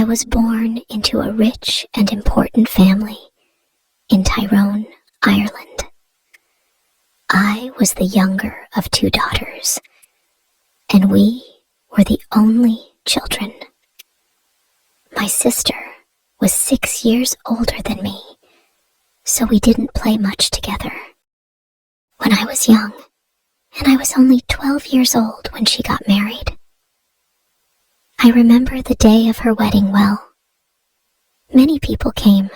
I was born into a rich and important family in Tyrone, Ireland. I was the younger of 2 daughters, and we were the only children. My sister was 6 years older than me, so we didn't play much together. When I was young, and I was only 12 years old when she got married. I remember the day of her wedding well. Many people came,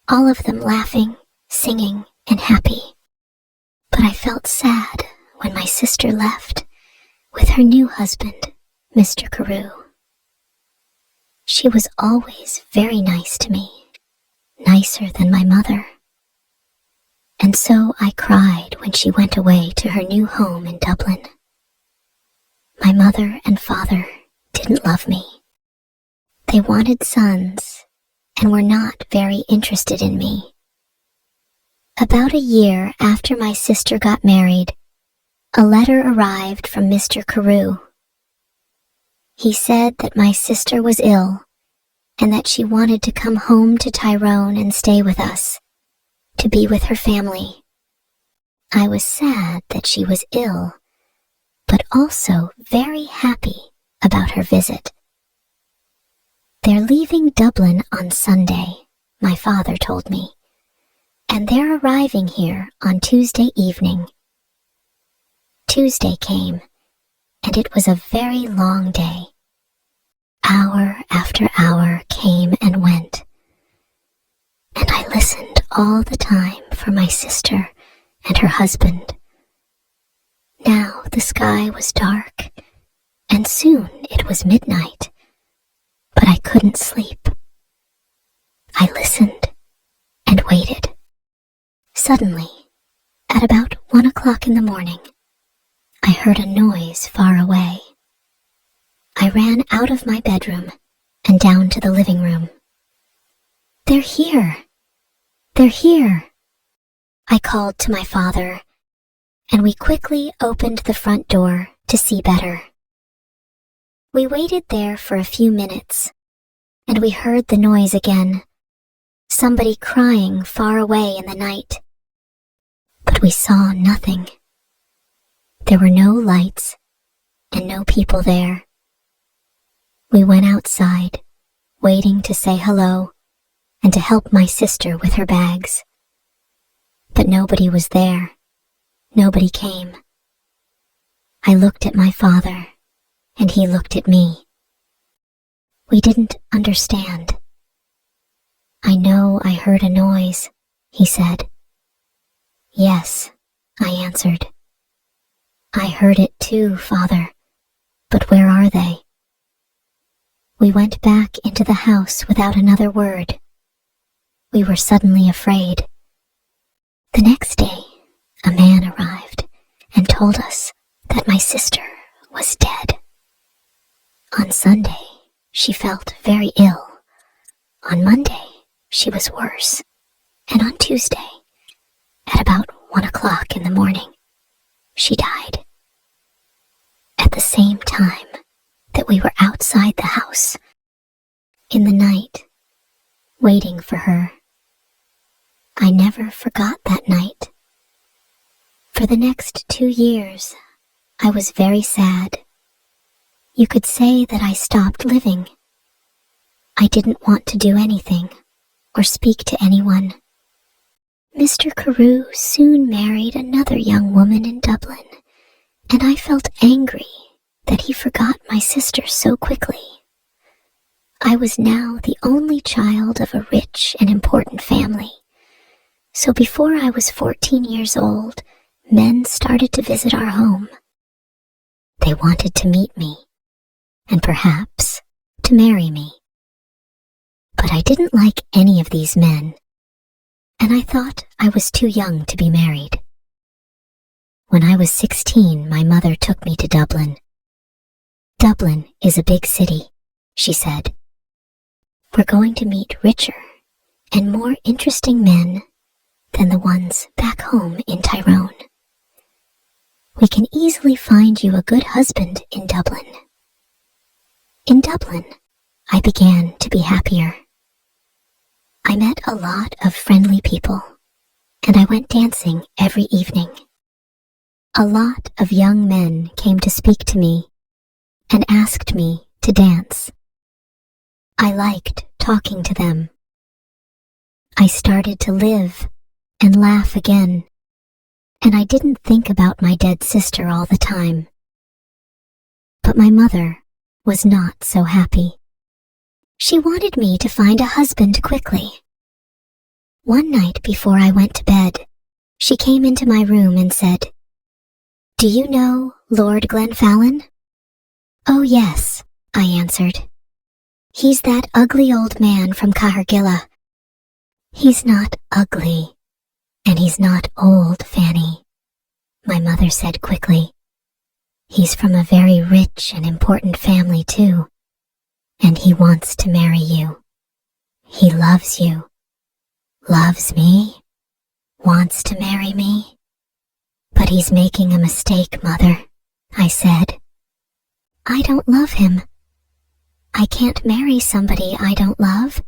all of them laughing, singing, and happy. But I felt sad when my sister left with her new husband, Mr. Carew. She was always very nice to me, nicer than my mother. And so I cried when she went away to her new home in Dublin. My mother and father didn't love me. They wanted sons and were not very interested in me. About a year after my sister got married, a letter arrived from Mr. Carew. He said that my sister was ill and that she wanted to come home to Tyrone and stay with us, to be with her family. I was sad that she was ill, but also very happy about her visit. They're leaving Dublin on Sunday, my father told me, and they're arriving here on Tuesday evening. Tuesday came, and it was a very long day. Hour after hour came and went, and I listened all the time for my sister and her husband. Now the sky was dark, and soon it was midnight, but I couldn't sleep. I listened and waited. Suddenly, at about 1 o'clock in the morning, I heard a noise far away. I ran out of my bedroom and down to the living room. "They're here! They're here!" I called to my father, and we quickly opened the front door to see better. We waited there for a few minutes, and we heard the noise again, somebody crying far away in the night. But we saw nothing. There were no lights and no people there. We went outside, waiting to say hello and to help my sister with her bags. But nobody was there. Nobody came. I looked at my father, and he looked at me. We didn't understand. "I know I heard a noise," he said. "Yes," I answered. "I heard it too, Father, but where are they?" We went back into the house without another word. We were suddenly afraid. The next day, a man arrived and told us that my sister was dead. On Sunday, she felt very ill. On Monday, she was worse. And on Tuesday, at about 1 o'clock in the morning, she died. At the same time that we were outside the house, in the night, waiting for her. I never forgot that night. For the next 2 years, I was very sad. You could say that I stopped living. I didn't want to do anything or speak to anyone. Mr. Carew soon married another young woman in Dublin, and I felt angry that he forgot my sister so quickly. I was now the only child of a rich and important family. So before I was 14 years old, men started to visit our home. They wanted to meet me, and perhaps to marry me. But I didn't like any of these men, and I thought I was too young to be married. When I was 16, my mother took me to Dublin. "Dublin is a big city," she said. "We're going to meet richer and more interesting men than the ones back home in Tyrone. We can easily find you a good husband in Dublin." In Dublin, I began to be happier. I met a lot of friendly people, and I went dancing every evening. A lot of young men came to speak to me and asked me to dance. I liked talking to them. I started to live and laugh again, and I didn't think about my dead sister all the time. But my mother was not so happy. She wanted me to find a husband quickly. One night before I went to bed, she came into my room and said, "Do you know Lord Glenfallen?" "Oh yes," I answered. "He's that ugly old man from Cahergilla." "He's not ugly, and he's not old, Fanny," my mother said quickly. "He's from a very rich and important family too, and he wants to marry you. He loves you." "Loves me? Wants to marry me? But he's making a mistake, Mother," I said. "I don't love him. I can't marry somebody I don't love."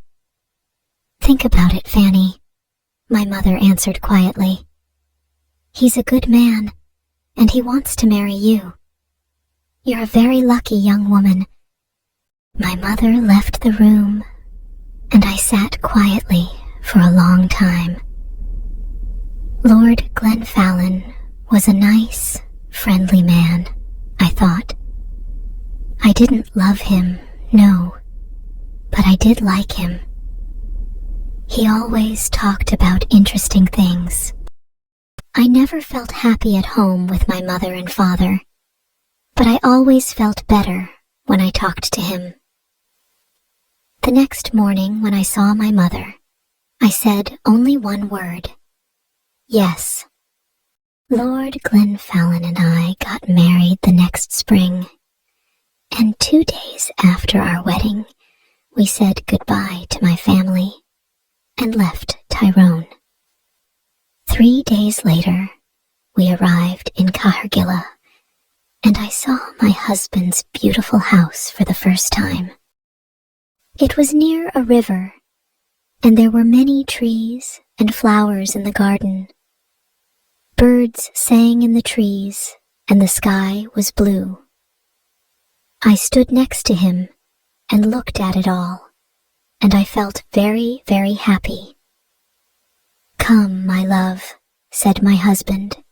"Think about it, Fanny," my mother answered quietly. "He's a good man, and he wants to marry you. You're a very lucky young woman." My mother left the room, and I sat quietly for a long time. Lord Glenfallen was a nice, friendly man, I thought. I didn't love him, no, but I did like him. He always talked about interesting things. I never felt happy at home with my mother and father, but I always felt better when I talked to him. The next morning when I saw my mother, I said only one word: yes. Lord Glenfallen and I got married the next spring, and 2 days after our wedding, we said goodbye to my family and left Tyrone. 3 days later, we arrived in Cahergilla, and I saw my husband's beautiful house for the first time. It was near a river, and there were many trees and flowers in the garden. Birds sang in the trees, and the sky was blue. I stood next to him and looked at it all, and I felt very, very happy. "Come, my love," said my husband.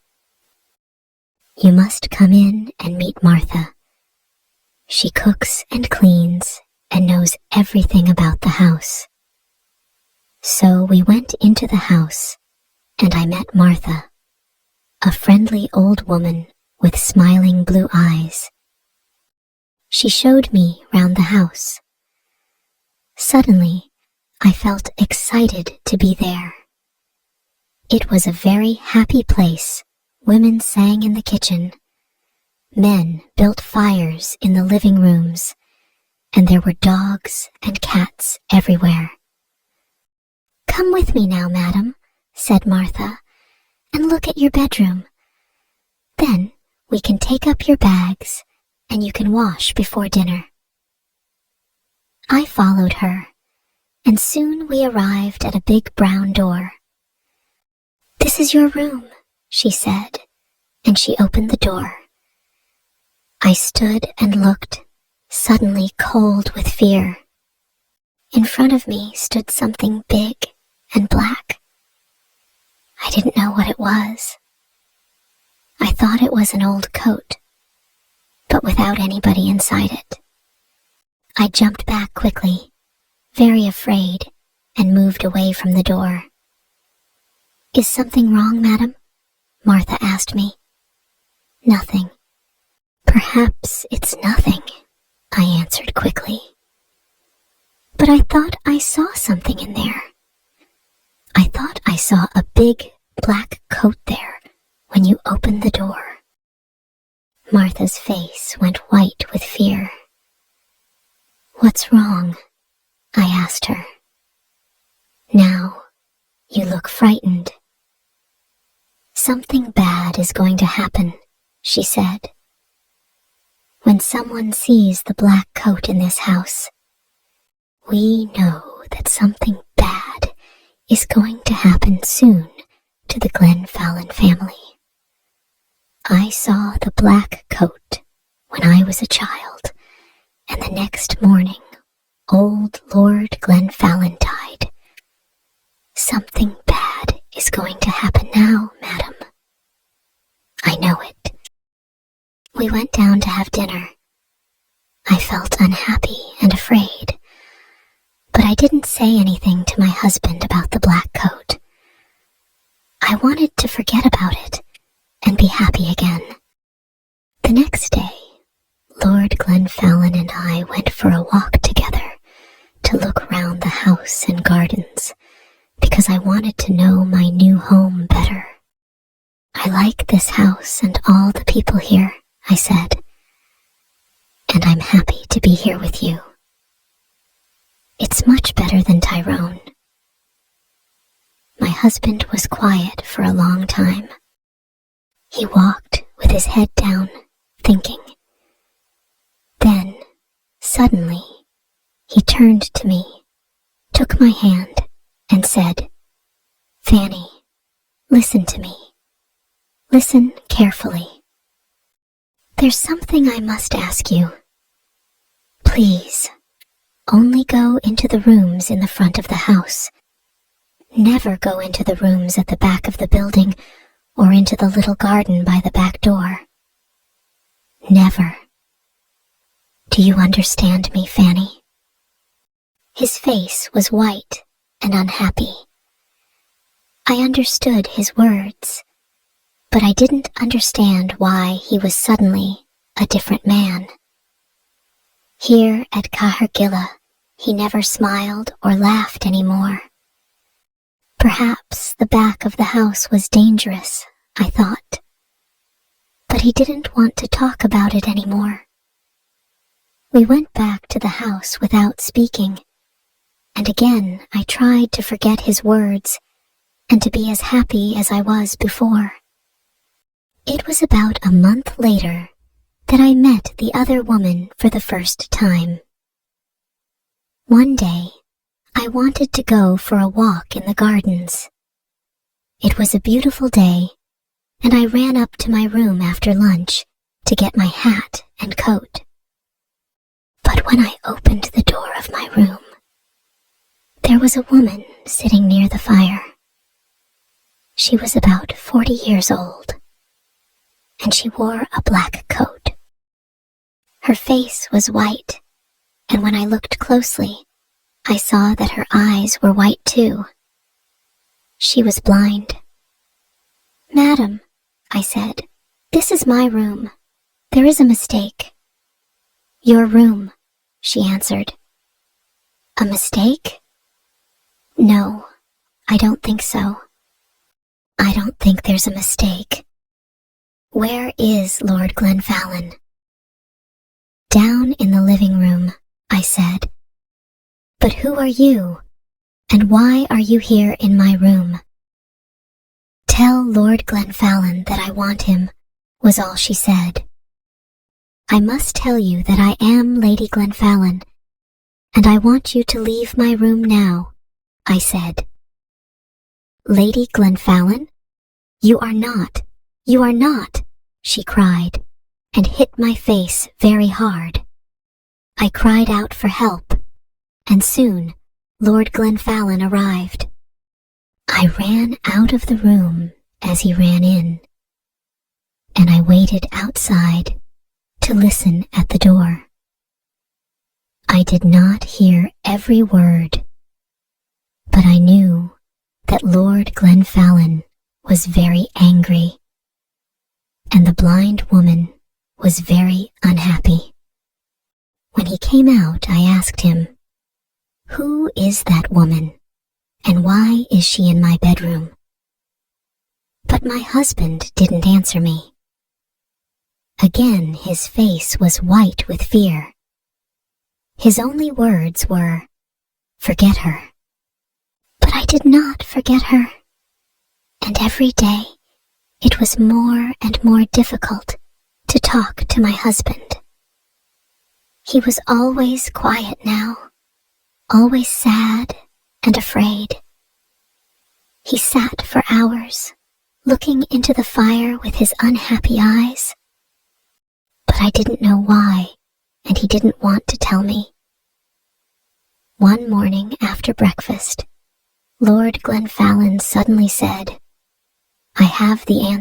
"You must come in and meet Martha. She cooks and cleans and knows everything about the house." So we went into the house, and I met Martha, a friendly old woman with smiling blue eyes. She showed me round the house. Suddenly, I felt excited to be there. It was a very happy place. Women sang in the kitchen. Men built fires in the living rooms, and there were dogs and cats everywhere. "Come with me now, madam," said Martha, "and look at your bedroom. Then we can take up your bags, and you can wash before dinner." I followed her, and soon we arrived at a big brown door. "This is your room," she said, and she opened the door. I stood and looked, suddenly cold with fear. In front of me stood something big and black. I didn't know what it was. I thought it was an old coat, but without anybody inside it. I jumped back quickly, very afraid, and moved away from the door. "Is something wrong, madam?" Martha asked me. "Nothing. Perhaps it's nothing," I answered quickly. "But I thought I saw something in there. I thought I saw a big black coat there when you opened the door." Martha's face went white with fear. "What's wrong?" I asked her. "Now, you look frightened." "Something bad is going to happen," she said. "When someone sees the black coat in this house, we know that something bad is going to happen soon to the Glenfallen family. I saw the black coat when I was a child, and the next morning old Lord Glenfallen died. Something bad is going to happen now, madam. I know it. We went down to have dinner. I felt unhappy and afraid, but I didn't say anything to my husband about the black coat. I wanted to forget about it and be happy again. The next day, Lord Glenfallen and I went for a walk together to look round the house and gardens because I wanted to know my new home better. I like this house and all the people here, I said, and I'm happy to be here with you. It's much better than Tyrone. My husband was quiet for a long time. He walked with his head down, thinking. Then, suddenly, he turned to me, took my hand, and said, "Fanny, listen to me. Listen carefully. There's something I must ask you. Please, only go into the rooms in the front of the house. Never go into the rooms at the back of the building or into the little garden by the back door. Never. Do you understand me, Fanny?" His face was white and unhappy. I understood his words, but I didn't understand why he was suddenly a different man. Here at Cahergilla, he never smiled or laughed anymore. Perhaps the back of the house was dangerous, I thought. But he didn't want to talk about it anymore. We went back to the house without speaking, and again I tried to forget his words and to be as happy as I was before. It was about a month later that I met the other woman for the first time. One day, I wanted to go for a walk in the gardens. It was a beautiful day, and I ran up to my room after lunch to get my hat and coat. But when I opened the door of my room, there was a woman sitting near the fire. She was about 40 years old, and she wore a black coat. Her face was white, and when I looked closely, I saw that her eyes were white too. She was blind. "Madam," I said, "this is my room. There is a mistake." "Your room," she answered. "A mistake?" "No, I don't think so." "I don't think there's a mistake. Where is Lord Glenfallen?" "Down in the living room," I said. "But who are you, and why are you here in my room?" "Tell Lord Glenfallen that I want him," was all she said. "I must tell you that I am Lady Glenfallen, and I want you to leave my room now," I said. "Lady Glenfallen? You are not, you are not," she cried, and hit my face very hard. I cried out for help, and soon Lord Glenfallen arrived. I ran out of the room as he ran in, and I waited outside to listen at the door. I did not hear every word, but I knew that Lord Glenfallen was very angry, and the blind woman was very unhappy. When he came out, I asked him, "Who is that woman, and why is she in my bedroom?" But my husband didn't answer me. Again his face was white with fear. His only words were, "Forget her." But I did not forget her, and every day it was more and more difficult to talk to my husband. He was always quiet now, always sad and afraid. He sat for hours, looking into the fire with his unhappy eyes. But I didn't know why, and he didn't want to tell me. One morning after breakfast, Lord Glenfallen suddenly said, "I have the answer."